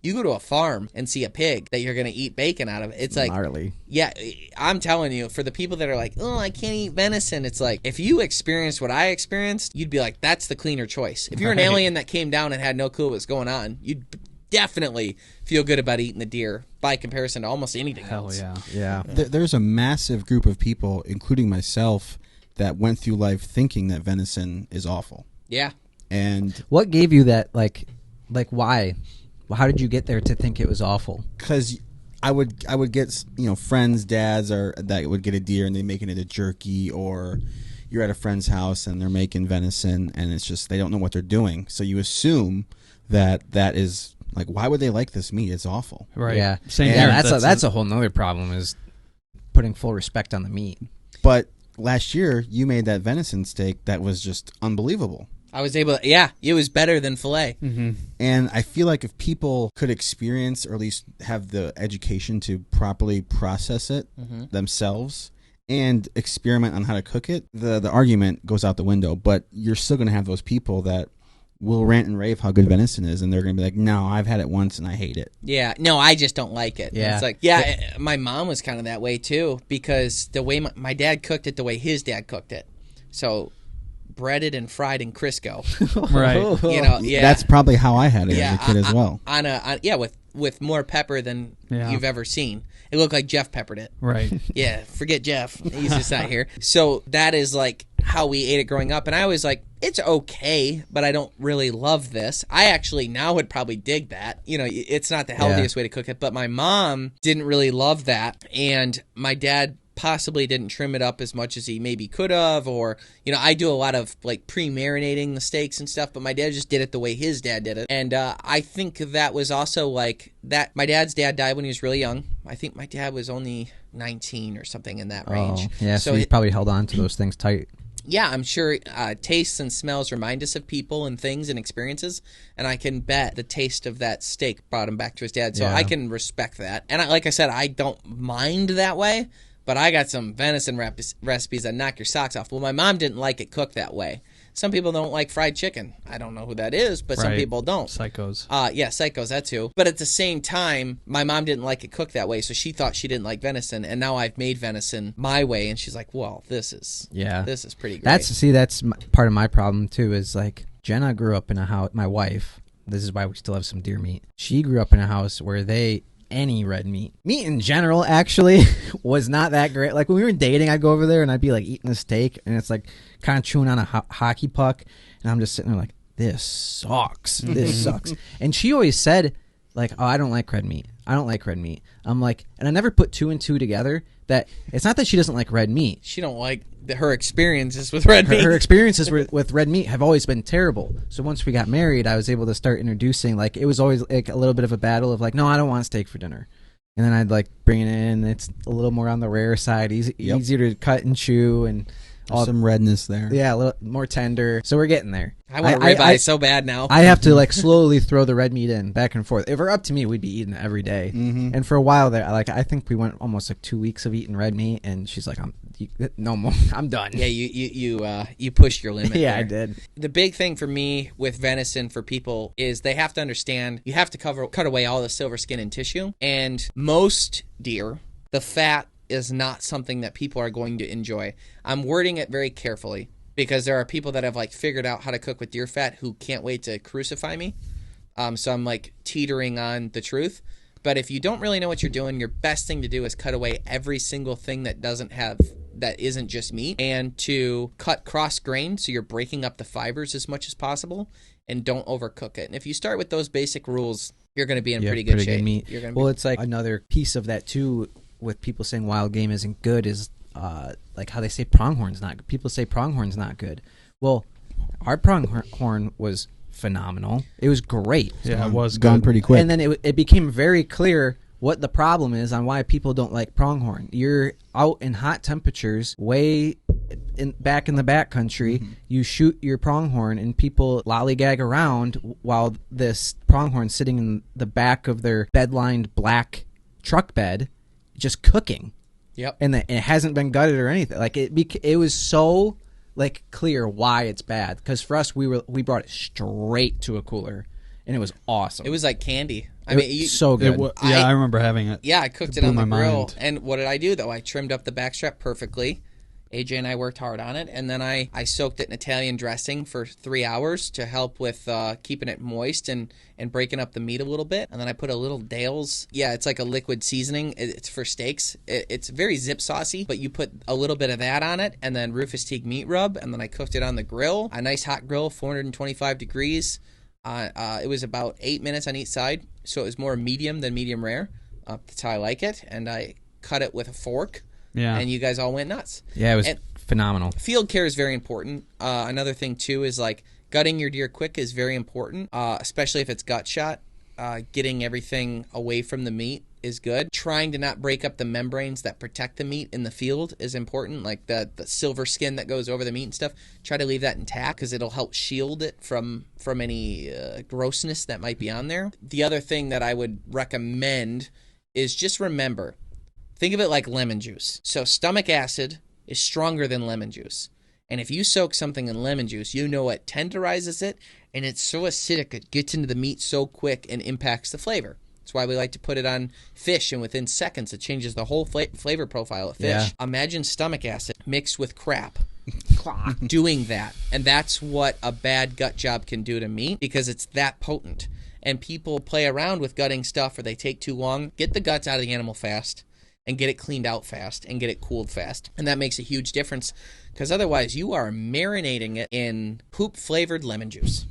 You go to a farm and see a pig that you're going to eat bacon out of. It's like, gnarly. Yeah, I'm telling you, for the people that are like, oh, I can't eat venison, it's like, if you experienced what I experienced, you'd be like, that's the cleaner choice. If you're an alien that came down and had no clue what was going on, you'd definitely feel good about eating the deer by comparison to almost anything else. Hell Yeah. There's a massive group of people, including myself, that went through life thinking that venison is awful. Yeah. And What gave you that, like why? How did you get there to think it was awful? because I would get friends, dads, or that would get a deer and they make it into jerky, or you're at a friend's house and they're making venison and it's just they don't know what they're doing, so you assume that is like, why would they like this meat? It's awful. Right. Yeah. Same Yeah, here. that's a whole nother problem, is putting full respect on the meat. But last year you made that venison steak that was just unbelievable. I was able to, yeah, it was better than filet. Mm-hmm. And I feel like if people could experience, or at least have the education to properly process it themselves and experiment on how to cook it, the argument goes out the window. But you're still going to have those people that will rant and rave how good venison is, and they're going to be like, no, I've had it once and I hate it. Yeah, no, I just don't like it. Yeah. It's like, my mom was kind of that way too, because the way my dad cooked it, the way his dad cooked it. So breaded and fried in Crisco. Right. That's probably how I had it as a kid as well. With more pepper than you've ever seen. It looked like Jeff peppered it. Right. Yeah, forget Jeff. He's just not here. So that is like how we ate it growing up. And I was like, it's okay, but I don't really love this. I actually now would probably dig that. It's not the healthiest way to cook it, but my mom didn't really love that. And my dad possibly didn't trim it up as much as he maybe could have, or I do a lot of like pre-marinating the steaks and stuff, but my dad just did it the way his dad did it. And I think that was also like that. My dad's dad died when he was really young. I think my dad was only 19 or something in that range. Yeah, so he probably held on to those things tight. Yeah, I'm sure tastes and smells remind us of people and things and experiences, and I can bet the taste of that steak brought him back to his dad, so I can respect that. And like I said, I don't mind that way, but I got some venison recipes that knock your socks off. Well, my mom didn't like it cooked that way. Some people don't like fried chicken. I don't know who that is, but some people don't. Psychos. Yeah, psychos, that too. But at the same time, my mom didn't like it cooked that way, so she thought she didn't like venison, and now I've made venison my way, and she's like, well, this is pretty great. That's part of my problem, too, is like Jenna grew up in a house, my wife, this is why we still have some deer meat. She grew up in a house where any red meat in general actually was not that great. Like when we were dating, I'd go over there and I'd be like eating a steak and it's like kind of chewing on a hockey puck, and I'm just sitting there like, this sucks. This sucks. And she always said like, oh, I don't like red meat. I'm like, and I never put two and two together, that it's not that she doesn't like red meat. She don't like her experiences with red meat. Her experiences with red meat have always been terrible. So once we got married, I was able to start introducing, like, it was always like a little bit of a battle of like, no, I don't want steak for dinner. And then I'd like bring it in. It's a little more on the rare side, easier to cut and chew, and some redness there. Yeah, a little more tender. So we're getting there. I want ribeye so bad now. I have to like slowly throw the red meat in back and forth. If it were up to me, we'd be eating it every day. Mm-hmm. And for a while there, like I think we went almost like 2 weeks of eating red meat, and she's like, no more. I'm done. Yeah, you pushed your limit. Yeah, there. I did. The big thing for me with venison for people is they have to understand you have to cut away all the silver skin and tissue. And most deer, the fat is not something that people are going to enjoy. I'm wording it very carefully because there are people that have like figured out how to cook with deer fat who can't wait to crucify me. So I'm like teetering on the truth. But if you don't really know what you're doing, your best thing to do is cut away every single thing that isn't just meat, and to cut cross grain so you're breaking up the fibers as much as possible, and don't overcook it. And if you start with those basic rules, you're going to be in pretty good shape. Good meat. It's like another piece of that too, with people saying wild game isn't good, is like how they say pronghorn's not good. People say pronghorn's not good. Well, our pronghorn was phenomenal. It was great. Yeah, it was gone pretty quick. And then it became very clear what the problem is on why people don't like pronghorn. You're out in hot temperatures, way back in the backcountry. Mm-hmm. You shoot your pronghorn, and people lollygag around while this pronghorn's sitting in the back of their bed-lined black truck bed, just cooking. Yep. And it hasn't been gutted or anything. Like it was so like clear why it's bad, because for us we brought it straight to a cooler, and it was awesome. It was like candy. I mean, so good. I remember having it. Yeah, I cooked it blew on the my grill. mind. And what did I do, though? I trimmed up the backstrap perfectly. AJ and I worked hard on it. And then I soaked it in Italian dressing for 3 hours to help with keeping it moist and breaking up the meat a little bit. And then I put a little Dale's. Yeah, it's like a liquid seasoning. It's for steaks. It's very zip saucy, but you put a little bit of that on it. And then Rufus Teague meat rub. And then I cooked it on the grill. A nice hot grill, 425 degrees. It was about 8 minutes on each side. So it was more medium than medium rare. That's how I like it. And I cut it with a fork. Yeah. And you guys all went nuts. Yeah, it was phenomenal. Field care is very important. Another thing, too, is like gutting your deer quick is very important, especially if it's gut shot. Getting everything away from the meat is good. Trying to not break up the membranes that protect the meat in the field is important, like the silver skin that goes over the meat and stuff. Try to leave that intact because it'll help shield it from any grossness that might be on there. The other thing that I would recommend is just remember, think of it like lemon juice. So stomach acid is stronger than lemon juice. And if you soak something in lemon juice, you know it tenderizes it, and it's so acidic it gets into the meat so quick and impacts the flavor. That's why we like to put it on fish, and within seconds it changes the whole flavor profile of fish. Yeah. Imagine stomach acid mixed with crap. Doing that. And that's what a bad gut job can do to meat because it's that potent. And people play around with gutting stuff or they take too long. Get the guts out of the animal fast. And get it cleaned out fast and get it cooled fast. And that makes a huge difference because otherwise you are marinating it in poop-flavored lemon juice.